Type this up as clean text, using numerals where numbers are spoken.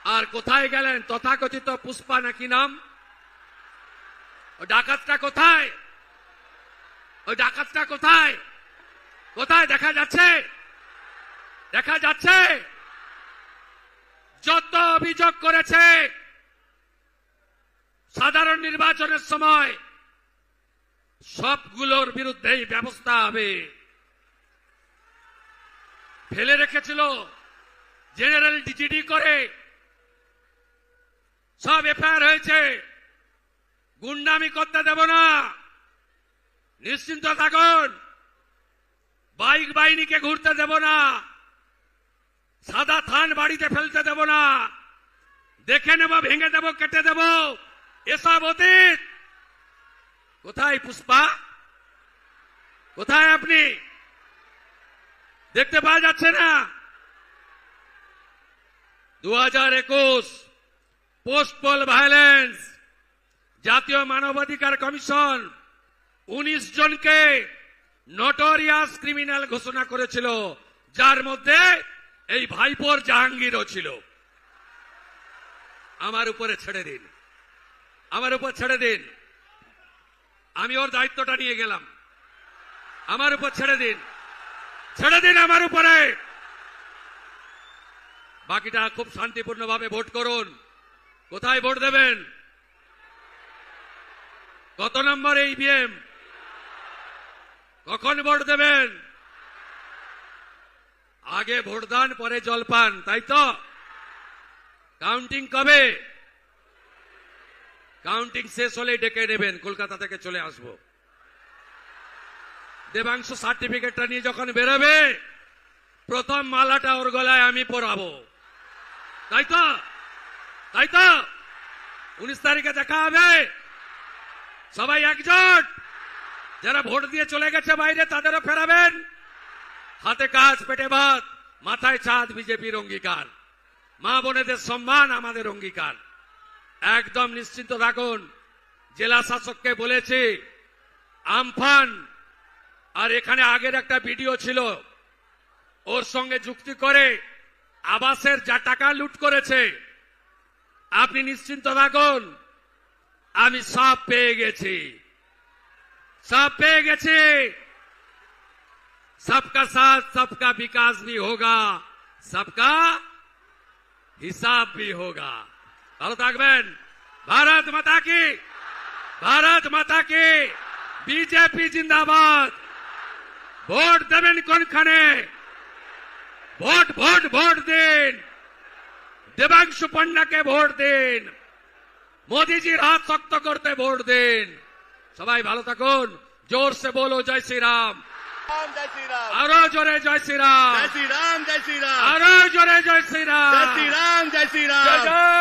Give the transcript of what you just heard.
আর কোথায় গেলেন তথাকথিত পুষ্পা নাকি নাম? ওই ডাকাতটা কোথায়? ওই ডাকাতটা কোথায়? কোথায় দেখা যাচ্ছে? দেখা যাচ্ছে? যত অভিযোগ করেছে সাধারণ নির্বাচনের সময় সবগুলোর বিরুদ্ধেই ব্যবস্থা হবে। ফেলে রেখেছিল জেনারেল ডিজিডি করে, সব এফআইআর হয়েছে। গুন্ডামি করতে দেব না, নিশ্চিন্ত থাকুন। বাইক বাহিনীকে ঘুরতে দেব না, সাদা থান বাড়িতে ফেলতে দেব না, দেখে নেব, ভেঙে দেব, কেটে দেব, এসব অতীত। কোথায় পুষ্পা? কোথায় আপনি? দেখতে পাওয়া যাচ্ছে না? 2021 পোস্ট পোল ভায়োলেন্স, জাতীয় মানবাধিকার কমিশন 19 জনকে নটোরিয়াস ক্রিমিনাল ঘোষণা করেছিল, যার মধ্যে এই ভাইপোর জাহাঙ্গীরও ছিল। আমার উপরে ছেড়ে দিন, আমার উপর ছেড়ে দিন, আমি ওর দায়িত্বটা নিয়ে গেলাম। আমার উপর ছেড়ে দিন, ছেড়ে দিন আমার উপরে। বাকিটা খুব শান্তিপূর্ণভাবে ভোট করুন। কোথায় ভোট দেবেন? কত নম্বর ইভিএম? কখন ভোট দেবেন? আগে ভোটদান পরে জলপান, তাই তো? কাউন্টিং কবে? কাউন্টিং শেষ হলেই ডেকে নেবেন, কলকাতা থেকে চলে আসবো। দেবাংশু সার্টিফিকেটটা নিয়ে যখন বেরোবে প্রথম মালাটা ওর গলায় আমি পরাবো, তাই তো? তাই তো? 19 তারিখে দেখা হবে। সবাই একজোট। যারা ভোট দিয়ে চলে গেছে বাইরে তাদেরও ফেরাবেন। হাতে কাজ, পেটে ভাত, মাথায় ছাদ বিজেপির অঙ্গীকার। মা বোনেদের সম্মান আমাদের অঙ্গীকার। একদম নিশ্চিন্ত থাকুন। জেলা শাসককে বলেছি আমফান আর এখানে আগের একটা ভিডিও ছিল, ওর সঙ্গে যুক্তি করে আবাসের যা টাকা লুট করেছে, আপনি নিশ্চিন্ত থাকুন, আমি সব পেয়ে গেছি, সব পেয়ে গেছি। सबका साथ सबका विकास भी होगा, सबका हिसाब भी होगा। ভালো থাকবেন। ভারত মাতা কি, ভারত মাতা কি, বিজেপি জিন্দাবাদ। ভোট দেবেন কোনখানে? ভোট ভোট ভোট দিন। দেবাংশু পণ্ডাকে ভোট দিন। মোদীজির হাত শক্ত করতে ভোট দিন। সবাই ভালো থাকুন। জোর সে বলো জয় শ্রী রাম। जय श्री राम। আরো জোরে জয় শ্রী রাম। जय श्री राम। जय श्री राम। আরো জোরে জয় শ্রী রাম। जय श्री राम। जय श्री राम। জয় জয়।